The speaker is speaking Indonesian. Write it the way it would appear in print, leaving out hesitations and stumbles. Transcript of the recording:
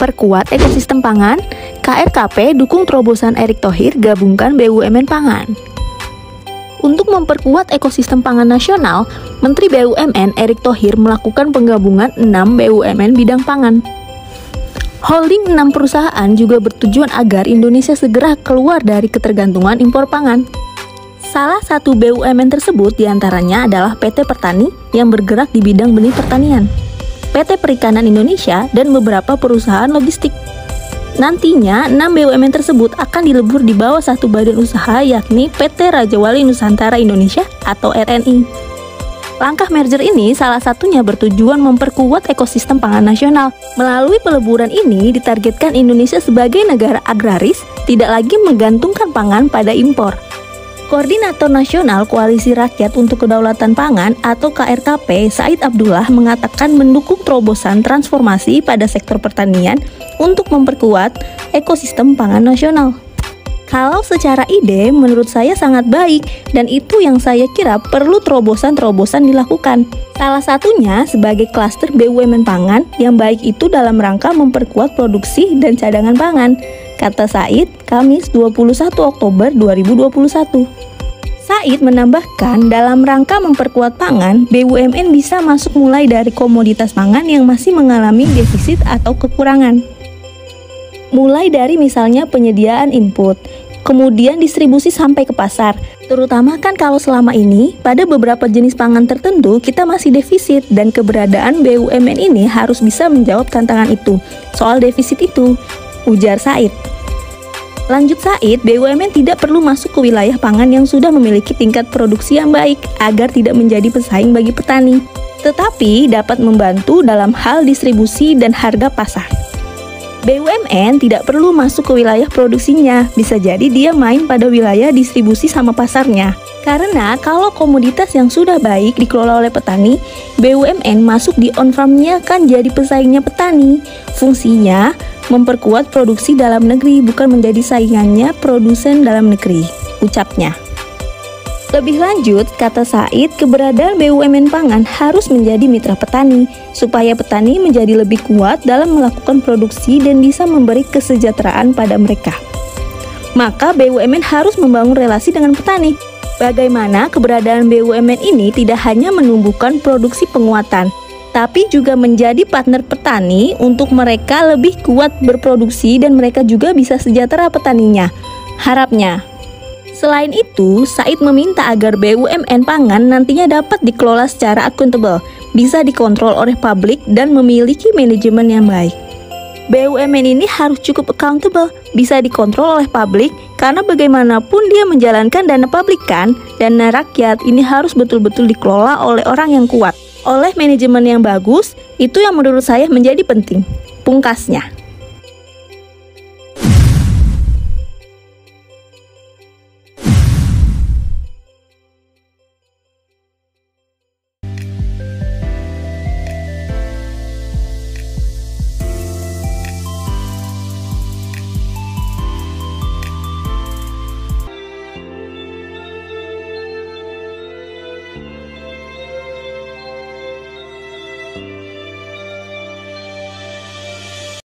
Perkuat ekosistem pangan, KRKP dukung terobosan Erick Thohir gabungkan BUMN pangan. Untuk memperkuat ekosistem pangan nasional, Menteri BUMN Erick Thohir melakukan penggabungan 6 BUMN bidang pangan. Holding 6 perusahaan juga bertujuan agar Indonesia segera keluar dari ketergantungan impor pangan. Salah satu BUMN tersebut diantaranya adalah PT Pertani yang bergerak di bidang benih pertanian, PT Perikanan Indonesia, dan beberapa perusahaan logistik. Nantinya, 6 BUMN tersebut akan dilebur di bawah satu badan usaha yakni PT Raja Wali Nusantara Indonesia atau RNI. Langkah merger ini salah satunya bertujuan memperkuat ekosistem pangan nasional. Melalui peleburan ini ditargetkan Indonesia sebagai negara agraris tidak lagi menggantungkan pangan pada impor. Koordinator Nasional Koalisi Rakyat untuk Kedaulatan Pangan atau KRKP, Said Abdullah, mengatakan mendukung terobosan transformasi pada sektor pertanian untuk memperkuat ekosistem pangan nasional. Kalau secara ide, menurut saya sangat baik, dan itu yang saya kira perlu terobosan-terobosan dilakukan. Salah satunya sebagai klaster BUMN pangan yang baik itu dalam rangka memperkuat produksi dan cadangan pangan, kata Said, Kamis 21 Oktober 2021. Said menambahkan, dalam rangka memperkuat pangan, BUMN bisa masuk mulai dari komoditas pangan yang masih mengalami defisit atau kekurangan. Mulai dari misalnya penyediaan input, kemudian distribusi sampai ke pasar. Terutama kan kalau selama ini, pada beberapa jenis pangan tertentu kita masih defisit, dan keberadaan BUMN ini harus bisa menjawab tantangan itu. Soal defisit itu, ujar Said. Lanjut Said, BUMN tidak perlu masuk ke wilayah pangan yang sudah memiliki tingkat produksi yang baik agar tidak menjadi pesaing bagi petani, tetapi dapat membantu dalam hal distribusi dan harga pasar. BUMN tidak perlu masuk ke wilayah produksinya, bisa jadi dia main pada wilayah distribusi sama pasarnya. Karena kalau komoditas yang sudah baik dikelola oleh petani, BUMN masuk di on-farm-nya kan jadi pesaingnya petani. Fungsinya memperkuat produksi dalam negeri, bukan menjadi saingannya produsen dalam negeri, ucapnya. Lebih lanjut, kata Said, keberadaan BUMN pangan harus menjadi mitra petani, supaya petani menjadi lebih kuat dalam melakukan produksi dan bisa memberi kesejahteraan pada mereka. Maka BUMN harus membangun relasi dengan petani. Bagaimana keberadaan BUMN ini tidak hanya menumbuhkan produksi penguatan, tapi juga menjadi partner petani untuk mereka lebih kuat berproduksi dan mereka juga bisa sejahtera petaninya, harapnya. Selain itu, Said meminta agar BUMN pangan nantinya dapat dikelola secara akuntabel, bisa dikontrol oleh publik dan memiliki manajemen yang baik. BUMN ini harus cukup accountable, bisa dikontrol oleh publik, karena bagaimanapun dia menjalankan dana publik kan, dana rakyat ini harus betul-betul dikelola oleh orang yang kuat, oleh manajemen yang bagus, itu yang menurut saya menjadi penting, pungkasnya.